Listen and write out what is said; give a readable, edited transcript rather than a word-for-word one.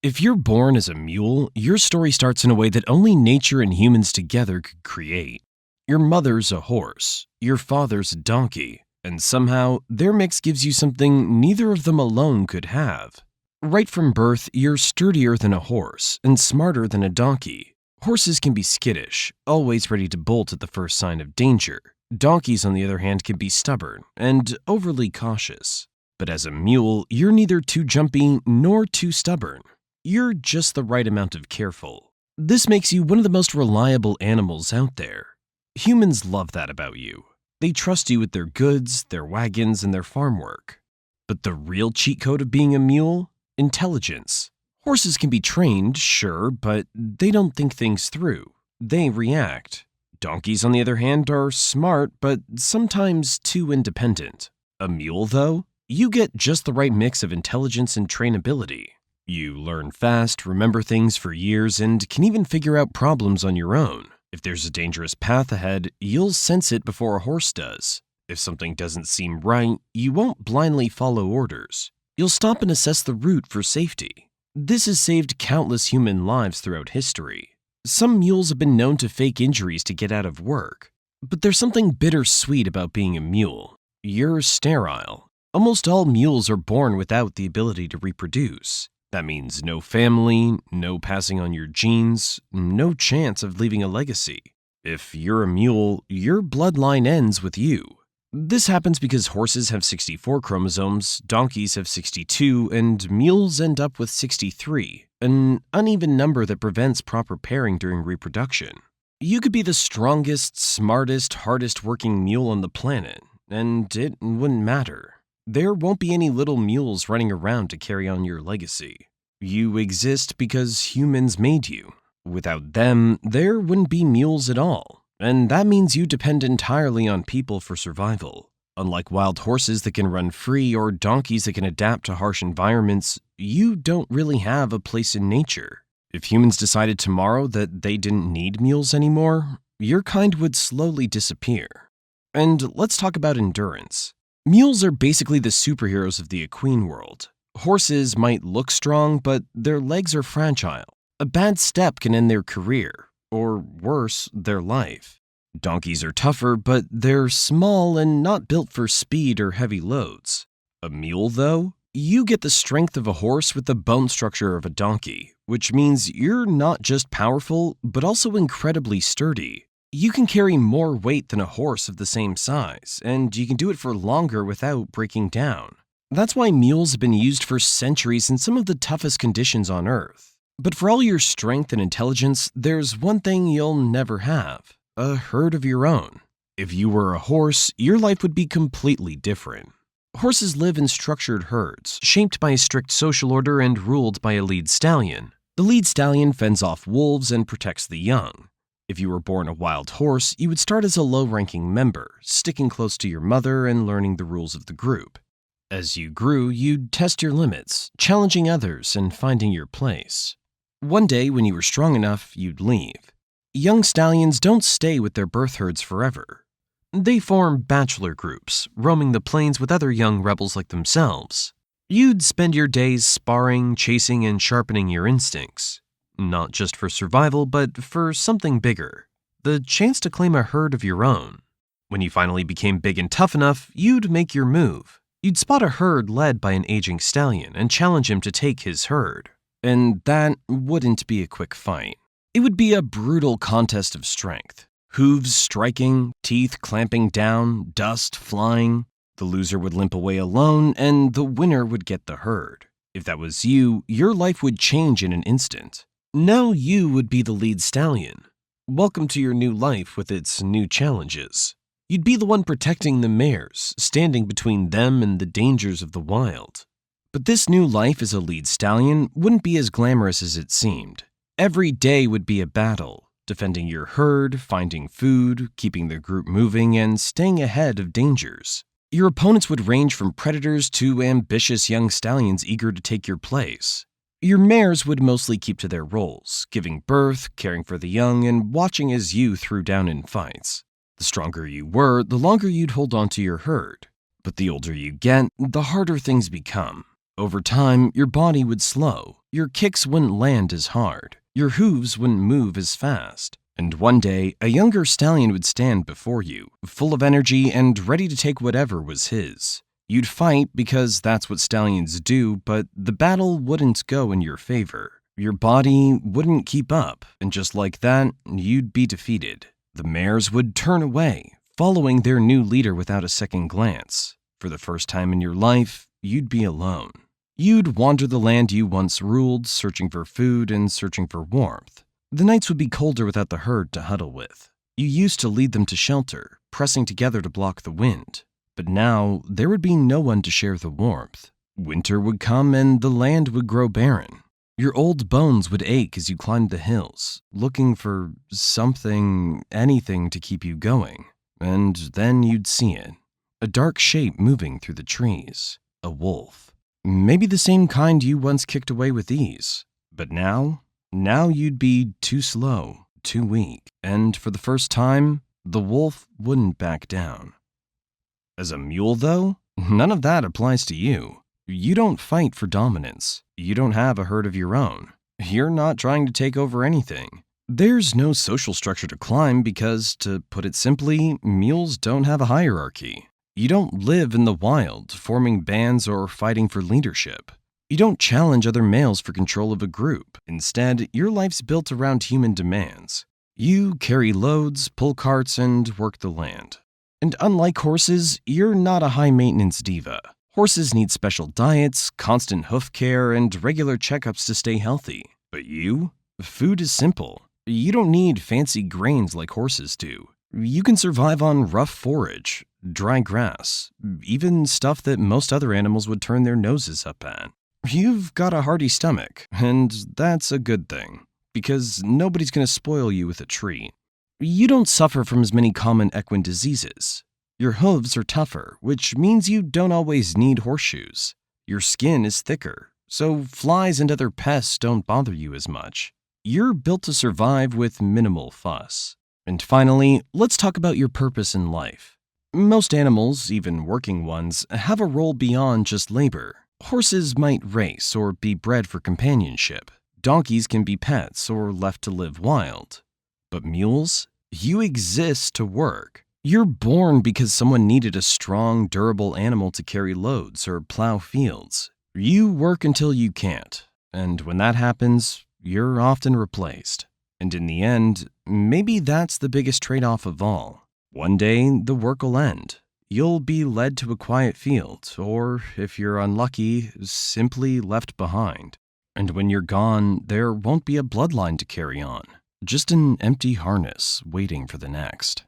If you're born as a mule, your story starts in a way that only nature and humans together could create. Your mother's a horse, your father's a donkey, and somehow their mix gives you something neither of them alone could have. Right from birth, you're sturdier than a horse and smarter than a donkey. Horses can be skittish, always ready to bolt at the first sign of danger. Donkeys, on the other hand, can be stubborn and overly cautious. But as a mule, you're neither too jumpy nor too stubborn. You're just the right amount of careful. This makes you one of the most reliable animals out there. Humans love that about you. They trust you with their goods, their wagons, and their farm work. But the real cheat code of being a mule? Intelligence. Horses can be trained, sure, but they don't think things through. They react. Donkeys, on the other hand, are smart, but sometimes too independent. A mule, though? You get just the right mix of intelligence and trainability. You learn fast, remember things for years, and can even figure out problems on your own. If there's a dangerous path ahead, you'll sense it before a horse does. If something doesn't seem right, you won't blindly follow orders. You'll stop and assess the route for safety. This has saved countless human lives throughout history. Some mules have been known to fake injuries to get out of work. But there's something bittersweet about being a mule. You're sterile. Almost all mules are born without the ability to reproduce. That means no family, no passing on your genes, no chance of leaving a legacy. If you're a mule, your bloodline ends with you. This happens because horses have 64 chromosomes, donkeys have 62, and mules end up with 63, an uneven number that prevents proper pairing during reproduction. You could be the strongest, smartest, hardest working mule on the planet, and it wouldn't matter. There won't be any little mules running around to carry on your legacy. You exist because humans made you. Without them, there wouldn't be mules at all. And that means you depend entirely on people for survival. Unlike wild horses that can run free or donkeys that can adapt to harsh environments, you don't really have a place in nature. If humans decided tomorrow that they didn't need mules anymore, your kind would slowly disappear. And let's talk about endurance. Mules are basically the superheroes of the equine world. Horses might look strong, but their legs are fragile. A bad step can end their career, or worse, their life. Donkeys are tougher, but they're small and not built for speed or heavy loads. A mule, though? You get the strength of a horse with the bone structure of a donkey, which means you're not just powerful, but also incredibly sturdy. You can carry more weight than a horse of the same size, and you can do it for longer without breaking down. That's why mules have been used for centuries in some of the toughest conditions on Earth. But for all your strength and intelligence, there's one thing you'll never have: a herd of your own. If you were a horse, your life would be completely different. Horses live in structured herds, shaped by a strict social order and ruled by a lead stallion. The lead stallion fends off wolves and protects the young. If you were born a wild horse, you would start as a low-ranking member, sticking close to your mother and learning the rules of the group. As you grew, you'd test your limits, challenging others and finding your place. One day, when you were strong enough, you'd leave. Young stallions don't stay with their birth herds forever. They form bachelor groups, roaming the plains with other young rebels like themselves. You'd spend your days sparring, chasing, and sharpening your instincts. Not just for survival, but for something bigger: the chance to claim a herd of your own. When you finally became big and tough enough, you'd make your move. You'd spot a herd led by an aging stallion and challenge him to take his herd. And that wouldn't be a quick fight. It would be a brutal contest of strength. Hooves striking, teeth clamping down, dust flying. The loser would limp away alone, and the winner would get the herd. If that was you, your life would change in an instant. Now you would be the lead stallion. Welcome to your new life with its new challenges. You'd be the one protecting the mares, standing between them and the dangers of the wild. But this new life as a lead stallion wouldn't be as glamorous as it seemed. Every day would be a battle, defending your herd, finding food, keeping the group moving, and staying ahead of dangers. Your opponents would range from predators to ambitious young stallions eager to take your place. Your mares would mostly keep to their roles, giving birth, caring for the young, and watching as you threw down in fights. The stronger you were, the longer you'd hold on to your herd. But the older you get, the harder things become. Over time, your body would slow, your kicks wouldn't land as hard, your hooves wouldn't move as fast. And one day, a younger stallion would stand before you, full of energy and ready to take whatever was his. You'd fight because that's what stallions do, but the battle wouldn't go in your favor. Your body wouldn't keep up, and just like that, you'd be defeated. The mares would turn away, following their new leader without a second glance. For the first time in your life, you'd be alone. You'd wander the land you once ruled, searching for food and searching for warmth. The nights would be colder without the herd to huddle with. You used to lead them to shelter, pressing together to block the wind. But now, there would be no one to share the warmth. Winter would come and the land would grow barren. Your old bones would ache as you climbed the hills, looking for something, anything to keep you going. And then you'd see it. A dark shape moving through the trees. A wolf. Maybe the same kind you once kicked away with ease. But now you'd be too slow, too weak. And for the first time, the wolf wouldn't back down. As a mule, though, none of that applies to you. You don't fight for dominance. You don't have a herd of your own. You're not trying to take over anything. There's no social structure to climb because, to put it simply, mules don't have a hierarchy. You don't live in the wild, forming bands or fighting for leadership. You don't challenge other males for control of a group. Instead, your life's built around human demands. You carry loads, pull carts, and work the land. And unlike horses, you're not a high-maintenance diva. Horses need special diets, constant hoof care, and regular checkups to stay healthy. But you? Food is simple. You don't need fancy grains like horses do. You can survive on rough forage, dry grass, even stuff that most other animals would turn their noses up at. You've got a hearty stomach, and that's a good thing, because nobody's going to spoil you with a treat. You don't suffer from as many common equine diseases. Your hooves are tougher, which means you don't always need horseshoes. Your skin is thicker, so flies and other pests don't bother you as much. You're built to survive with minimal fuss. And finally, let's talk about your purpose in life. Most animals, even working ones, have a role beyond just labor. Horses might race or be bred for companionship. Donkeys can be pets or left to live wild. But mules? You exist to work. You're born because someone needed a strong, durable animal to carry loads or plow fields. You work until you can't, and when that happens, you're often replaced. And in the end, maybe that's the biggest trade-off of all. One day, the work will end. You'll be led to a quiet field, or, if you're unlucky, simply left behind. And when you're gone, there won't be a bloodline to carry on. Just an empty harness waiting for the next.